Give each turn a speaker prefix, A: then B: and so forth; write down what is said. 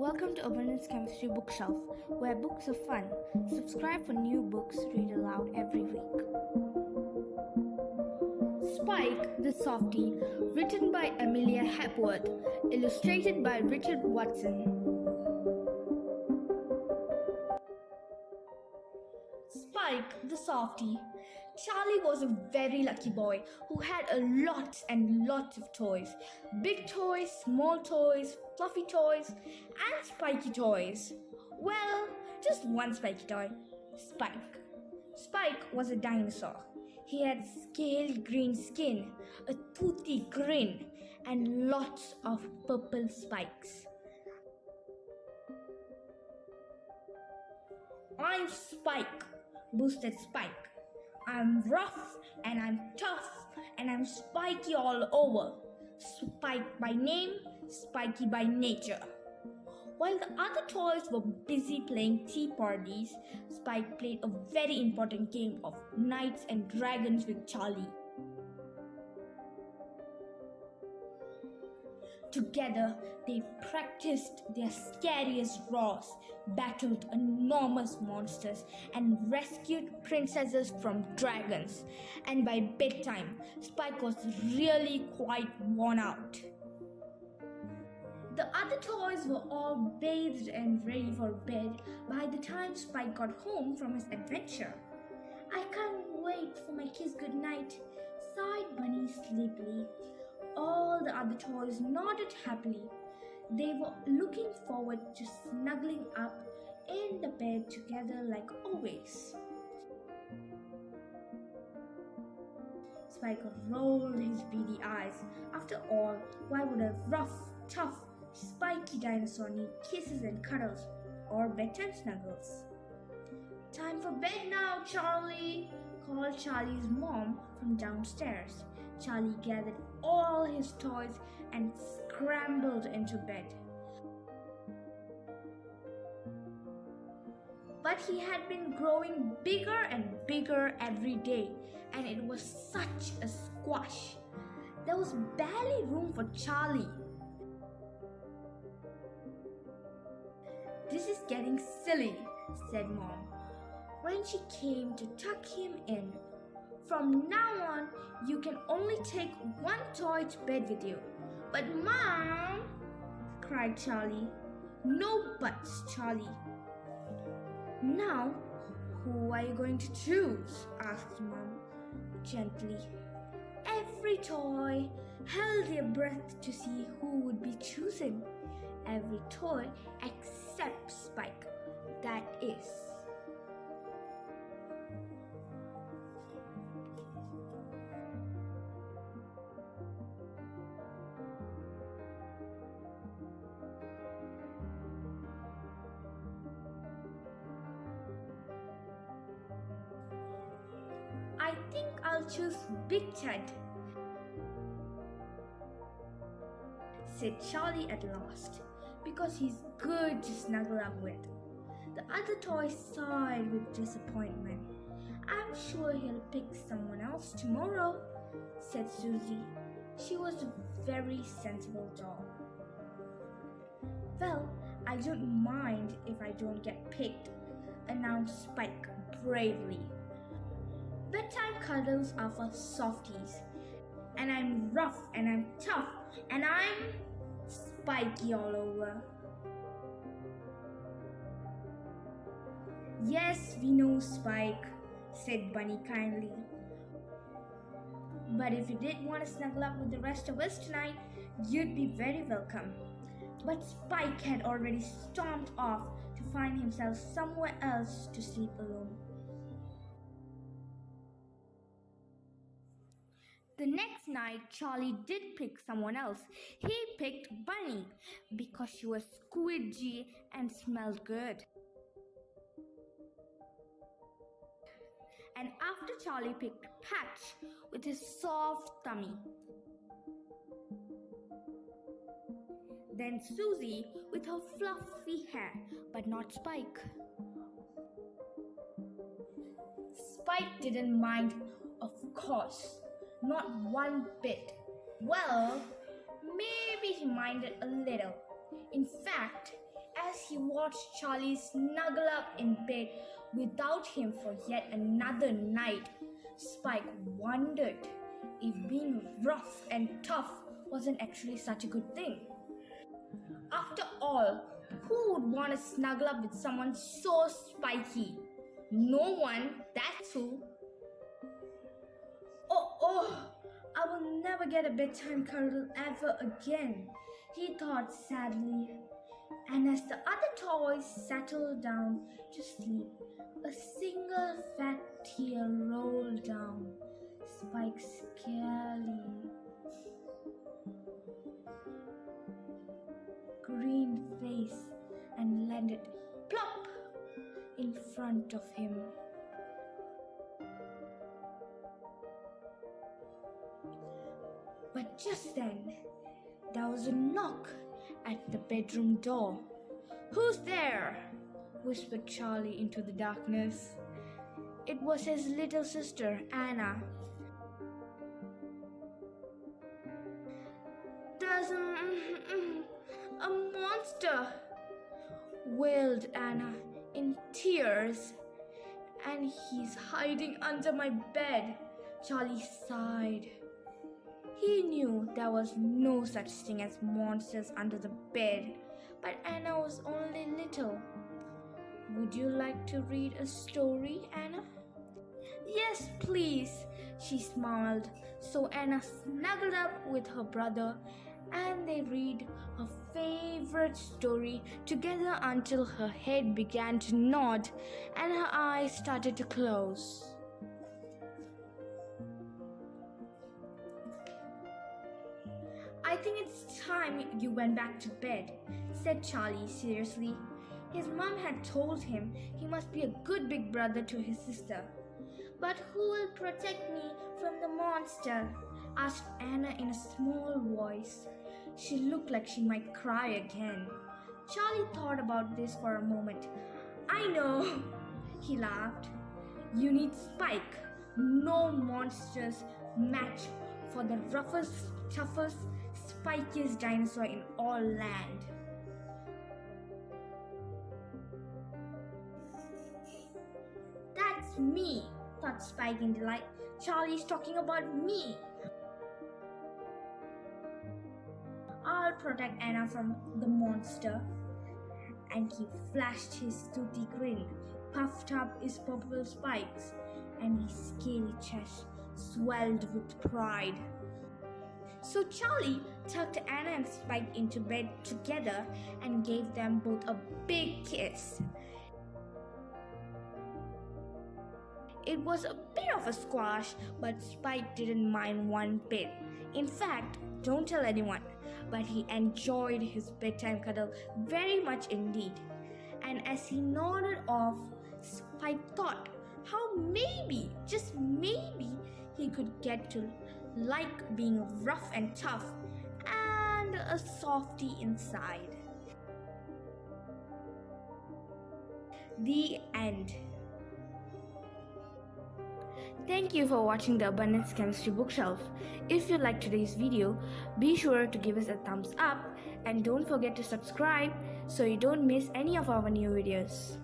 A: Welcome to Abundance Chemistry Bookshelf, where books are fun. Subscribe for new books read aloud every week. Spike the Softy, written by Amelia Hepworth, illustrated by Richard Watson. Spike the Softy. Charlie was a very lucky boy who had lots and lots of toys. Big toys, small toys, fluffy toys, and spiky toys. Well, just one spiky toy, Spike. Spike was a dinosaur. He had scaly green skin, a toothy grin, and lots of purple spikes. I'm Spike, boosted Spike. I'm rough and I'm tough and I'm spiky all over. Spike by name, spiky by nature. While the other toys were busy playing tea parties, Spike played a very important game of Knights and Dragons with Charlie. Together, they practiced their scariest roars, battled enormous monsters, and rescued princesses from dragons. And by bedtime, Spike was really quite worn out. The other toys were all bathed and ready for bed by the time Spike got home from his adventure. "I can't wait for my kiss goodnight," sighed Bunny sleepily. All the other toys nodded happily. They were looking forward to snuggling up in the bed together like always. Spike rolled his beady eyes. After all, why would a rough, tough, spiky dinosaur need kisses and cuddles or bedtime snuggles? "Time for bed now, Charlie," called Charlie's mom from downstairs. Charlie gathered all his toys and scrambled into bed. But he had been growing bigger and bigger every day, and it was such a squash. There was barely room for Charlie. "This is getting silly," said Mom, when she came to tuck him in. "From now on, you can only take one toy to bed with you." "But Mom," cried Charlie. "No buts, Charlie." "Now, who are you going to choose?" asked Mom gently. Every toy held their breath to see who would be choosing. Every toy except Spike, that is. "I think I'll choose Big Ted," said Charlie at last, "because he's good to snuggle up with." The other toys sighed with disappointment. "I'm sure he'll pick someone else tomorrow," said Susie. She was a very sensible doll. "Well, I don't mind if I don't get picked," announced Spike bravely. "Bedtime cuddles are for softies, and I'm rough and I'm tough and I'm spiky all over." "Yes, we know, Spike," said Bunny kindly. "But if you did want to snuggle up with the rest of us tonight, you'd be very welcome." But Spike had already stomped off to find himself somewhere else to sleep alone. The next night, Charlie did pick someone else. He picked Bunny because she was squidgy and smelled good. And after Charlie picked Patch with his soft tummy. Then Susie with her fluffy hair, but not Spike. Spike didn't mind, of course. Not one bit. Well, maybe he minded a little. In fact, As he watched Charlie snuggle up in bed without him for yet another night, Spike wondered if being rough and tough wasn't actually such a good thing. After all, who would want to snuggle up with someone so spiky? No one, that's who. Oh, I will never get a bedtime cuddle ever again, he thought sadly. And as the other toys settled down to sleep, a single fat tear rolled down Spike's scaly green face and landed plop in front of him. But just then, there was a knock at the bedroom door. "Who's there?" whispered Charlie into the darkness. It was his little sister, Anna. "There's a monster," wailed Anna in tears. "And he's hiding under my bed," Charlie sighed. He knew there was no such thing as monsters under the bed, but Anna was only little. "Would you like to read a story, Anna?" "Yes, please," she smiled. So Anna snuggled up with her brother and they read her favorite story together until her head began to nod and her eyes started to close. "I think it's time you went back to bed," said Charlie seriously. His mom had told him he must be a good big brother to his sister. "But who will protect me from the monster?" asked Anna in a small voice. She looked like she might cry again. Charlie thought about this for a moment. "I know," he laughed. "You need Spike. No monsters match for the roughest, toughest, spikiest dinosaur in all land." "That's me," thought Spike in delight. "Charlie's talking about me. I'll protect Anna from the monster." And he flashed his toothy grin, puffed up his purple spikes, and his scaly chest swelled with pride. So Charlie tucked Anna and Spike into bed together and gave them both a big kiss. It was a bit of a squash, but Spike didn't mind one bit. In fact, don't tell anyone, but he enjoyed his bedtime cuddle very much indeed. And as he nodded off, Spike thought how maybe, just maybe, he could get to like being rough and tough and a softy inside. The end. Thank you for watching the Abundance Chemistry Bookshelf. If you liked today's video, be sure to give us a thumbs up and don't forget to subscribe so you don't miss any of our new videos.